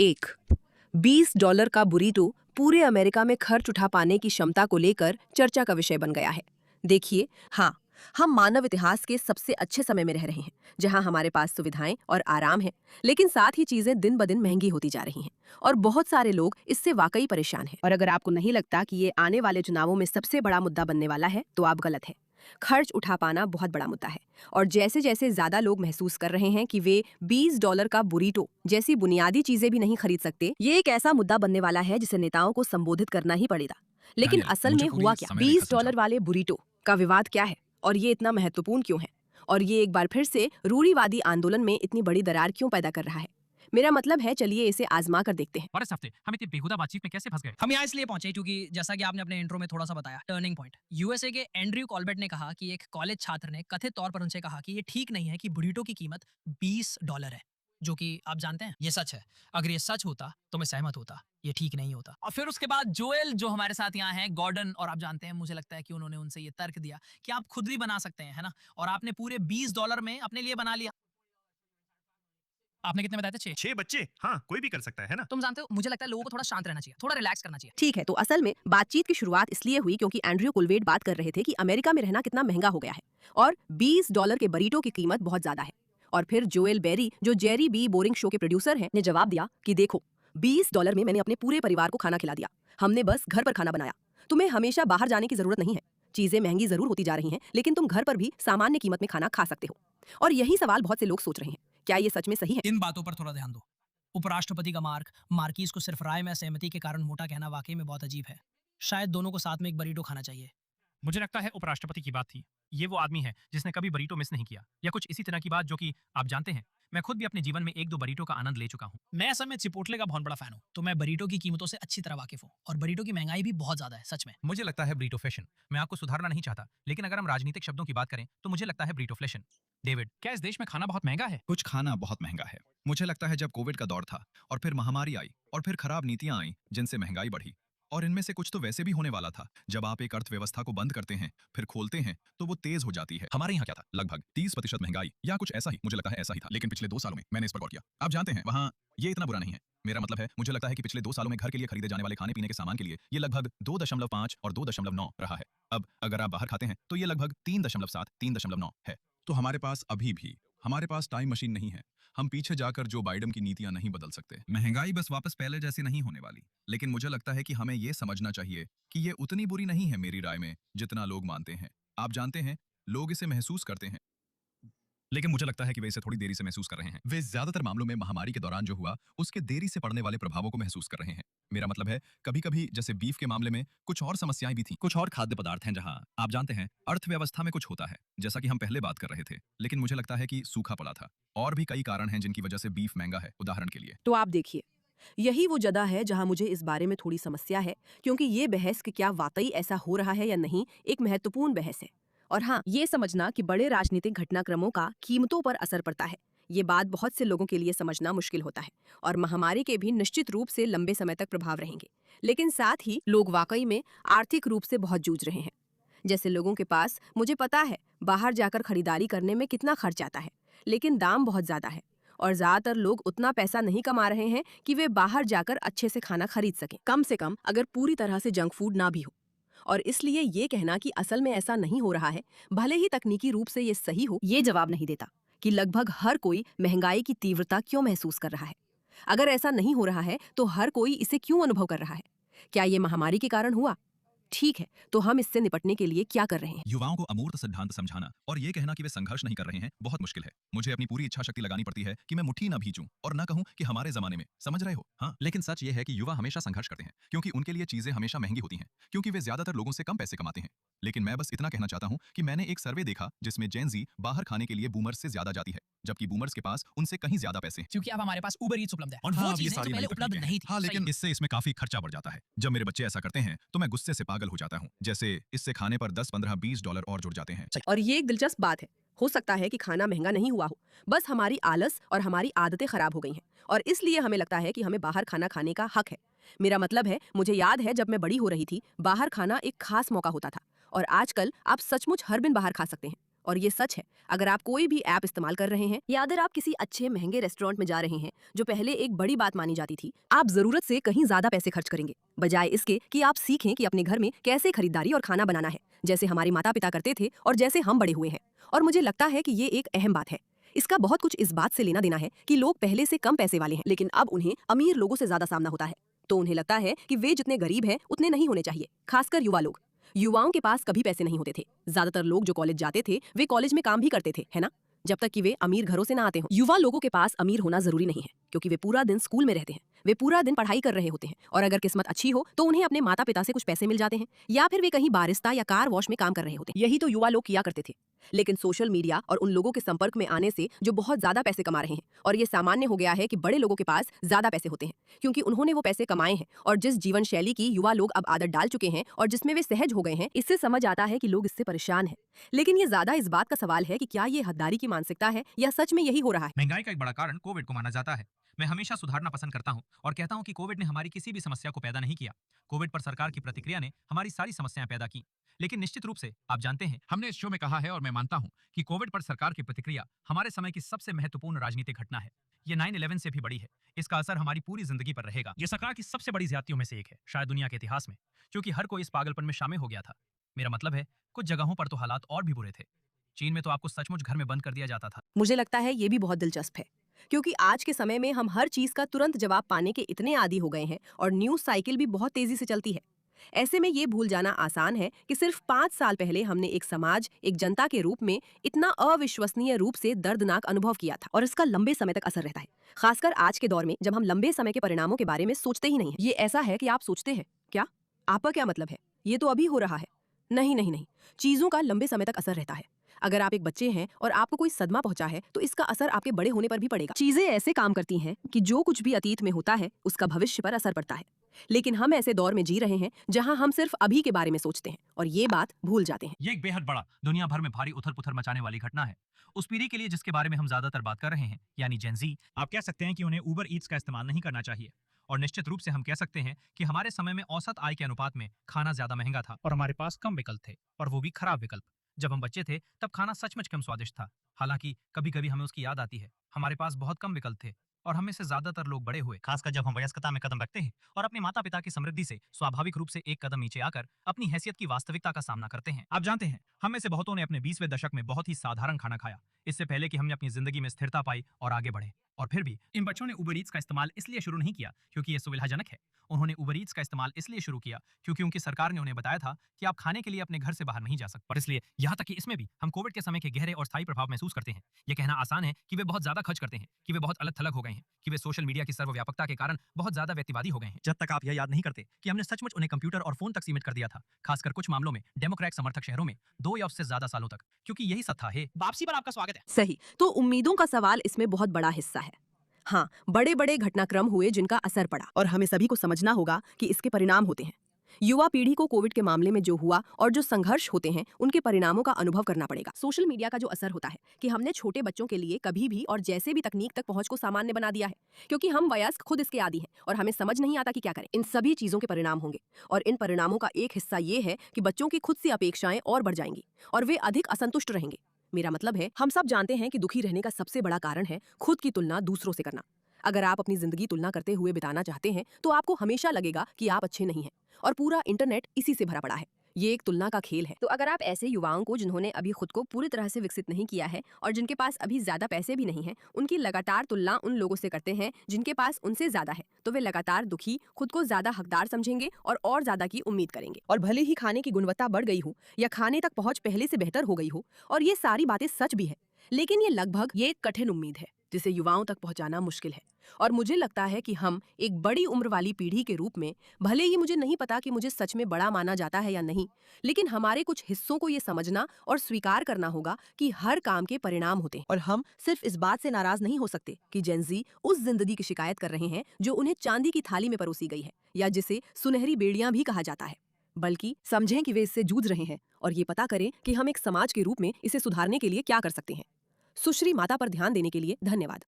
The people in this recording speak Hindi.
एक $20 का बुरीटो पूरे अमेरिका में खर्च उठा पाने की क्षमता को लेकर चर्चा का विषय बन गया है। देखिए, हाँ, हम मानव इतिहास के सबसे अच्छे समय में रह रहे हैं, जहां हमारे पास सुविधाएं और आराम है, लेकिन साथ ही चीजें दिन ब दिन महंगी होती जा रही हैं और बहुत सारे लोग इससे वाकई परेशान हैं। और अगर आपको नहीं लगता कि ये आने वाले चुनावों में सबसे बड़ा मुद्दा बनने वाला है, तो आप गलत हैं। खर्च उठा पाना बहुत बड़ा मुद्दा है और जैसे जैसे ज्यादा लोग महसूस कर रहे हैं कि वे $20 का बुरीटो जैसी बुनियादी चीजें भी नहीं खरीद सकते, ये एक ऐसा मुद्दा बनने वाला है जिसे नेताओं को संबोधित करना ही पड़ेगा। लेकिन दानियल, असल मुझे में पूरी हुआ क्या? समय रेखा $20 समझाओ। वाले बुरीटो का विवाद क्या है और ये इतना महत्वपूर्ण क्यों है? और ये एक बार फिर से रूढ़िवादी आंदोलन में इतनी बड़ी दरार क्यों पैदा कर रहा है? मेरा मतलब है, चलिए इसे आजमा कर देखते हैं। और इस हफ्ते हम इतनी बेहुदा बातचीत में कैसे फंस गए? हम यहाँ इसलिए पहुंचे क्योंकि जैसा कि आपने अपने इंट्रो में थोड़ा सा बताया, टर्निंग पॉइंट यूएसए के एंड्रयू कॉल्बर्ट ने कहा कि एक कॉलेज छात्र ने कथित तौर पर उनसे कहा कि ये ठीक नहीं है कि बुरीटो की कीमत $20 है, जो कि आप जानते हैं ये सच है। अगर ये सच होता तो मैं सहमत होता, ये ठीक नहीं होता। और फिर उसके बाद जोएल जो हमारे साथ यहाँ हैं, गॉर्डन, और आप जानते हैं मुझे लगता है कि उन्होंने उनसे ये तर्क दिया कि आप खुद भी बना सकते हैं, है ना? और आपने पूरे $20 में अपने लिए बना लिया। आपने कितने बताए थे? 6। 6 बच्चे, हाँ, कोई भी कर सकता है ना? तुम जानते हो, मुझे लगता है लोगों को थोड़ा शांत रहना चाहिए, थोड़ा रिलैक्स करना चाहिए। ठीक है, तो असल में बातचीत की शुरुआत इसलिए हुई क्योंकि एंड्रयू कुलवेट बात कर रहे थे कि अमेरिका में रहना कितना महंगा हो गया है और $20 के बरीटो की कीमत बहुत ज्यादा है। और फिर जोएल बेरी, जो जेरी बी बोरिंग शो के प्रोड्यूसर हैं, ने जवाब दिया कि देखो, $20 में मैंने अपने पूरे परिवार को खाना खिला दिया। हमने बस घर पर खाना बनाया। तुम्हें हमेशा बाहर जाने की जरूरत नहीं है। चीजें महंगी जरूर होती जा रही हैं, लेकिन तुम घर पर भी सामान्य कीमत में खाना खा सकते हो। और यही सवाल बहुत से लोग सोच रहे हैं, क्या ये सच में सही है? इन बातों पर थोड़ा ध्यान दो। उपराष्ट्रपति का मार्किस को सिर्फ राय में सहमति के कारण मोटा कहना वाकई में बहुत अजीब है। शायद दोनों को साथ में एक बरीटो खाना चाहिए। मुझे लगता है उपराष्ट्रपति की बात थी। ये वो आदमी है जिसने कभी बरीटो मिस नहीं किया, या कुछ इसी तरह की बात, जो कि आप जानते हैं, मैं खुद भी अपने जीवन में 1-2 बरीटो का आनंद ले चुका हूँ। मैं असल में चिपोटले का बहुत बड़ा फैन हूँ, तो मैं बरीटो की कीमतों से अच्छी तरह वाकिफ हूँ और बरीटो की महंगाई भी बहुत ज्यादा है, सच में। मुझे लगता है ब्रीटो फैशन। मैं आपको सुधारना नहीं चाहता, लेकिन अगर हम राजनीतिक शब्दों की बात करें तो मुझे लगता है ब्रीटो फैशन। डेविड, क्या इस देश में खाना बहुत महंगा है? कुछ खाना बहुत महंगा है। मुझे लगता है जब कोविड का दौर था और फिर महामारी आई और फिर खराब नीतियां आई जिनसे महंगाई बढ़ी, और इनमें से कुछ तो वैसे भी होने वाला था। जब आप एक अर्थव्यवस्था को बंद करते हैं फिर खोलते हैं तो वो तेज हो जाती है। हमारे यहाँ क्या था, लगभग 30% महंगाई या कुछ ऐसा ही, मुझे लगता है ऐसा ही था। लेकिन पिछले 2 सालों में मैंने इस पर गौर किया। आप जानते हैं, वहाँ ये इतना बुरा नहीं है। मेरा मतलब है, मुझे लगता है कि पिछले 2 सालों में घर के लिए खरीदे जाने वाले खाने पीने के सामान के लिए ये लगभग 2.5 और 2.9 रहा है। अब अगर आप बाहर खाते हैं तो ये लगभग 3.7, 3.9 है। तो हमारे पास अभी भी हमारे पास टाइम मशीन नहीं है। हम पीछे जाकर जो बाइडेन की नीतियां नहीं बदल सकते। महंगाई बस वापस पहले जैसी नहीं होने वाली। लेकिन मुझे लगता है कि हमें ये समझना चाहिए कि ये उतनी बुरी नहीं है, मेरी राय में, जितना लोग मानते हैं। आप जानते हैं, लोग इसे महसूस करते हैं, लेकिन मुझे लगता है कि वे इसे थोड़ी देरी से महसूस कर रहे हैं। वे ज्यादातर मामलों में महामारी के दौरान जो हुआ उसके देरी से पड़ने वाले प्रभावों को महसूस कर रहे हैं। मेरा मतलब है, कभी-कभी जैसे बीफ के मामले में कुछ और समस्याएं भी थी। कुछ और खाद्य पदार्थ हैं जहां आप जानते हैं अर्थव्यवस्था में कुछ होता है, जैसा कि हम पहले बात कर रहे थे। लेकिन मुझे लगता है कि सूखा पड़ा था। और भी कई कारण हैं जिनकी वजह से बीफ महंगा है। उदाहरण के लिए, तो आप देखिए, यही वो जगह है जहां मुझे इस बारे में थोड़ी समस्या है, क्योंकि ये बहस कि क्या वाकई ऐसा हो रहा है या नहीं, एक महत्वपूर्ण बहस है। और हाँ, ये समझना कि बड़े राजनीतिक घटनाक्रमों का कीमतों पर असर पड़ता है, ये बात बहुत से लोगों के लिए समझना मुश्किल होता है। और महामारी के भी निश्चित रूप से लंबे समय तक प्रभाव रहेंगे, लेकिन साथ ही लोग वाकई में आर्थिक रूप से बहुत जूझ रहे हैं। जैसे लोगों के पास, मुझे पता है, बाहर जाकर खरीदारी करने में कितना खर्च आता है, लेकिन दाम बहुत ज्यादा है और ज्यादातर लोग उतना पैसा नहीं कमा रहे हैं कि वे बाहर जाकर अच्छे से खाना खरीद सकें, कम से कम अगर पूरी तरह से जंक फूड ना भी हो। और इसलिए ये कहना कि असल में ऐसा नहीं हो रहा है, भले ही तकनीकी रूप से ये सही हो, ये जवाब नहीं देता कि लगभग हर कोई महंगाई की तीव्रता क्यों महसूस कर रहा है। अगर ऐसा नहीं हो रहा है तो हर कोई इसे क्यों अनुभव कर रहा है? क्या ये महामारी के कारण हुआ? ठीक है, तो हम इससे निपटने के लिए क्या कर रहे हैं? युवाओं को अमूर्त सिद्धांत समझाना और ये कहना कि वे संघर्ष नहीं कर रहे हैं बहुत मुश्किल है। मुझे अपनी पूरी इच्छा शक्ति लगानी पड़ती है कि मैं मुट्ठी ना भींचूं और ना कहूं कि हमारे जमाने में, समझ रहे हो? हाँ, लेकिन सच ये है कि युवा हमेशा संघर्ष करते हैं क्योंकि उनके लिए चीजें हमेशा महंगी होती हैं, क्योंकि वे ज्यादातर लोगों से कम पैसे कमाते हैं। लेकिन मैं बस इतना कहना चाहता हूं कि मैंने एक सर्वे देखा जिसमें जेन जी बाहर खाने के लिए बूमर्स से ज्यादा जाती है, जबकि बूमर्स के पास उनसे कहीं ज्यादा पैसे हैं। क्योंकि अब हमारे पास उबर ईट्स उपलब्ध है और हाँ, वो अब ये चीजें जो सारी पहले नई उपलब्ध तकनीकें नहीं हैं। थी। हाँ, सही। लेकिन इससे इसमें काफी खर्चा बढ़ जाता है। जब मेरे बच्चे ऐसा करते हैं तो मैं गुस्से से पागल हो जाता हूँ। जैसे इससे खाने पर 10, 15, $20 और जुड़ जाते हैं। और ये एक दिलचस्प बात है। हो सकता है कि खाना महंगा नहीं हुआ हो, बस हमारी आलस और हमारी आदतें खराब हो गई हैं और इसलिए हमें लगता है कि हमें बाहर खाना खाने का हक है। मेरा मतलब है, मुझे याद है जब मैं बड़ी हो रही थी, बाहर खाना एक खास मौका होता था और आजकल आप सचमुच हर दिन बाहर खा सकते हैं और ये सच है, अगर आप कोई भी ऐप इस्तेमाल कर रहे हैं या अगर आप किसी अच्छे महंगे रेस्टोरेंट में जा रहे हैं, जो पहले एक बड़ी बात मानी जाती थी, आप जरूरत से कहीं ज्यादा पैसे खर्च करेंगे, बजाय इसके कि आप सीखें कि अपने घर में कैसे खरीदारी और खाना बनाना है, जैसे हमारे माता पिता करते थे और जैसे हम बड़े हुए हैं। और मुझे लगता है कि ये एक अहम बात है। इसका बहुत कुछ इस बात से लेना देना है कि लोग पहले से कम पैसे वाले हैं, लेकिन अब उन्हें अमीर लोगों से ज्यादा सामना होता है, तो उन्हें लगता है कि वे जितने गरीब हैं उतने नहीं होने चाहिए, खासकर युवा लोग। युवाओं के पास कभी पैसे नहीं होते थे। ज्यादातर लोग जो कॉलेज जाते थे वे कॉलेज में काम भी करते थे, है ना, जब तक कि वे अमीर घरों से ना आते हों। युवा लोगों के पास अमीर होना जरूरी नहीं है, क्योंकि वे पूरा दिन स्कूल में रहते हैं, वे पूरा दिन पढ़ाई कर रहे होते हैं, और अगर किस्मत अच्छी हो तो उन्हें अपने माता पिता से कुछ पैसे मिल जाते हैं, या फिर वे कहीं बारिस्ता या कार वॉश में काम कर रहे होते हैं। यही तो युवा लोग किया करते थे। लेकिन सोशल मीडिया और उन लोगों के संपर्क में आने से जो बहुत ज्यादा पैसे कमा रहे हैं, और ये सामान्य हो गया है कि बड़े लोगों के पास ज्यादा पैसे होते हैं, क्योंकि उन्होंने वो पैसे कमाए हैं, और जिस जीवन शैली की युवा लोग अब आदत डाल चुके हैं और जिसमें वे सहज हो गए हैं, इससे समझ आता है कि लोग इससे परेशान हैं। लेकिन ये ज्यादा इस बात का सवाल है कि क्या ये हददारी की मानसिकता है या सच में यही हो रहा है। महंगाई का एक बड़ा कारण कोविड को माना जाता है। मैं हमेशा सुधारना पसंद करता हूं और कहता हूं कि कोविड ने हमारी किसी भी समस्या को पैदा नहीं किया। कोविड पर सरकार की प्रतिक्रिया ने हमारी सारी समस्याएं पैदा की। लेकिन निश्चित रूप से आप जानते हैं, हमने इस शो में कहा है और मैं मानता हूं कि कोविड पर सरकार की प्रतिक्रिया हमारे समय की सबसे महत्वपूर्ण राजनीतिक घटना है। ये 9/11 से भी बड़ी है। इसका असर हमारी पूरी जिंदगी पर रहेगा। ये सरकार की सबसे बड़ी ज्यादतियों में से एक है, शायद दुनिया के इतिहास में, क्योंकि हर कोई इस पागलपन में शामिल हो गया था। मेरा मतलब है, कुछ जगहों पर तो हालात और भी बुरे थे। चीन में तो आपको सचमुच घर में बंद कर दिया जाता था। मुझे लगता है ये भी बहुत दिलचस्प है, क्योंकि आज के समय में हम हर चीज का तुरंत जवाब पाने के इतने आदी हो गए हैं और न्यूज साइकिल भी बहुत तेजी से चलती है। ऐसे में ये भूल जाना आसान है कि सिर्फ 5 साल पहले हमने एक समाज, एक जनता के रूप में इतना अविश्वसनीय रूप से दर्दनाक अनुभव किया था, और इसका लंबे समय तक असर रहता है, खासकर आज के दौर में जब हम लंबे समय के परिणामों के बारे में सोचते ही नहीं हैं। ये ऐसा है कि आप सोचते हैं, क्या आपका क्या मतलब है, ये तो अभी हो रहा है। नहीं नहीं नहीं, चीजों का लंबे समय तक असर रहता है। अगर आप एक बच्चे हैं और आपको कोई सदमा पहुंचा है, तो इसका असर आपके बड़े होने पर भी पड़ेगा। चीजें ऐसे काम करती हैं कि जो कुछ भी अतीत में होता है उसका भविष्य पर असर पड़ता है। लेकिन हम ऐसे दौर में जी रहे हैं जहां हम सिर्फ अभी के बारे में सोचते हैं और ये बात भूल जाते हैं। ये एक बेहद बड़ा, दुनिया भर में भारी उथल-पुथल मचाने वाली घटना है। उस पीढ़ी के लिए जिसके बारे में हम ज्यादातर बात कर रहे हैं, यानी जेन ज़ी, आप कह सकते हैं कि उन्हें उबर ईट्स का इस्तेमाल नहीं करना चाहिए। और निश्चित रूप से हम कह सकते हैं कि हमारे समय में औसत आय के अनुपात में खाना ज्यादा महंगा था और हमारे पास कम विकल्प थे, और वो भी खराब विकल्प। जब हम बच्चे थे तब खाना सचमुच कम स्वादिष्ट था। हालांकि कभी कभी हमें उसकी याद आती है। हमारे पास बहुत कम विकल्प थे और हमें से ज्यादातर लोग बड़े हुए, खासकर जब हम वयस्कता में कदम रखते हैं और अपने माता पिता की समृद्धि से स्वाभाविक रूप से एक कदम नीचे आकर अपनी हैसियत की वास्तविकता का सामना करते हैं। आप जानते हैं, हम में से बहुतों ने अपने 20वें दशक में बहुत ही साधारण खाना खाया, इससे पहले कि हमने अपनी जिंदगी में स्थिरता पाई और आगे बढ़े। और फिर भी इन बच्चों ने उबर ईट्स का इस्तेमाल इसलिए शुरू नहीं किया क्योंकि ये सुविधाजनक है। उन्होंने उबर ईट्स का इस्तेमाल इसलिए शुरू किया क्योंकि उनकी सरकार ने उन्हें बताया था कि आप खाने के लिए अपने घर से बाहर नहीं जा सकते। और इसलिए यहाँ तक कि इसमें भी हम कोविड के समय के गहरे और स्थायी प्रभाव महसूस करते हैं। ये कहना आसान है कि वे बहुत ज्यादा खर्च करते हैं, कि वे बहुत अलग थलग हो गए हैं, कि वे सोशल मीडिया की सर्वव्यापकता के कारण बहुत ज्यादा व्यक्तिवादी हो गए हैं, जब तक आप यह याद नहीं करते कि हमने सचमुच उन्हें कंप्यूटर और फोन तक सीमित कर दिया था, खासकर कुछ मामलों में डेमोक्रेट समर्थक शहरों में 2 या उससे ज्यादा सालों तक, क्योंकि यही सत्ता है। वापसी पर आपका स्वागत है। सही, तो उम्मीदों का सवाल इसमें बहुत बड़ा हिस्सा है। हाँ, बड़े बड़े घटनाक्रम हुए जिनका असर पड़ा, और हमें सभी को समझना होगा कि इसके परिणाम होते हैं। युवा पीढ़ी को कोविड के मामले में जो हुआ और जो संघर्ष होते हैं उनके परिणामों का अनुभव करना पड़ेगा। सोशल मीडिया का जो असर होता है कि हमने छोटे बच्चों के लिए कभी भी और जैसे भी तकनीक तक पहुंच को सामान्य बना दिया है, क्योंकि हम वयस्क खुद इसके आदी हैं और हमें समझ नहीं आता कि क्या करें। इन सभी चीजों के परिणाम होंगे, और इन परिणामों का एक हिस्सा ये है कि बच्चों की खुद से अपेक्षाएं और बढ़ जाएंगी और वे अधिक असंतुष्ट रहेंगे। मेरा मतलब है, हम सब जानते हैं कि दुखी रहने का सबसे बड़ा कारण है खुद की तुलना दूसरों से करना। अगर आप अपनी जिंदगी तुलना करते हुए बिताना चाहते हैं तो आपको हमेशा लगेगा कि आप अच्छे नहीं हैं, और पूरा इंटरनेट इसी से भरा पड़ा है। ये एक तुलना का खेल है। तो अगर आप ऐसे युवाओं को जिन्होंने अभी खुद को पूरी तरह से विकसित नहीं किया है और जिनके पास अभी ज्यादा पैसे भी नहीं हैं, उनकी लगातार तुलना उन लोगों से करते हैं जिनके पास उनसे ज्यादा है, तो वे लगातार दुखी, खुद को ज्यादा हकदार समझेंगे और ज्यादा की उम्मीद करेंगे। और भले ही खाने की गुणवत्ता बढ़ गई हो या खाने तक पहुंच पहले से बेहतर हो गई हो, और ये सारी बातें सच भी है, लेकिन ये लगभग ये एक कठिन उम्मीद है जिसे युवाओं तक पहुंचाना मुश्किल है। और मुझे लगता है कि हम एक बड़ी उम्र वाली पीढ़ी के रूप में, भले ही मुझे नहीं पता कि मुझे सच में बड़ा माना जाता है या नहीं, लेकिन हमारे कुछ हिस्सों को ये समझना और स्वीकार करना होगा कि हर काम के परिणाम होते हैं। और हम सिर्फ इस बात से नाराज नहीं हो सकते कि जेन ज़ी उस जिंदगी की शिकायत कर रहे हैं जो उन्हें चांदी की थाली में परोसी गई है, या जिसे सुनहरी बेड़ियां भी कहा जाता है, बल्कि समझें कि वे इससे जूझ रहे हैं और ये पता करें कि हम एक समाज के रूप में इसे सुधारने के लिए क्या कर सकते हैं। सुश्री माता पर ध्यान देने के लिए धन्यवाद।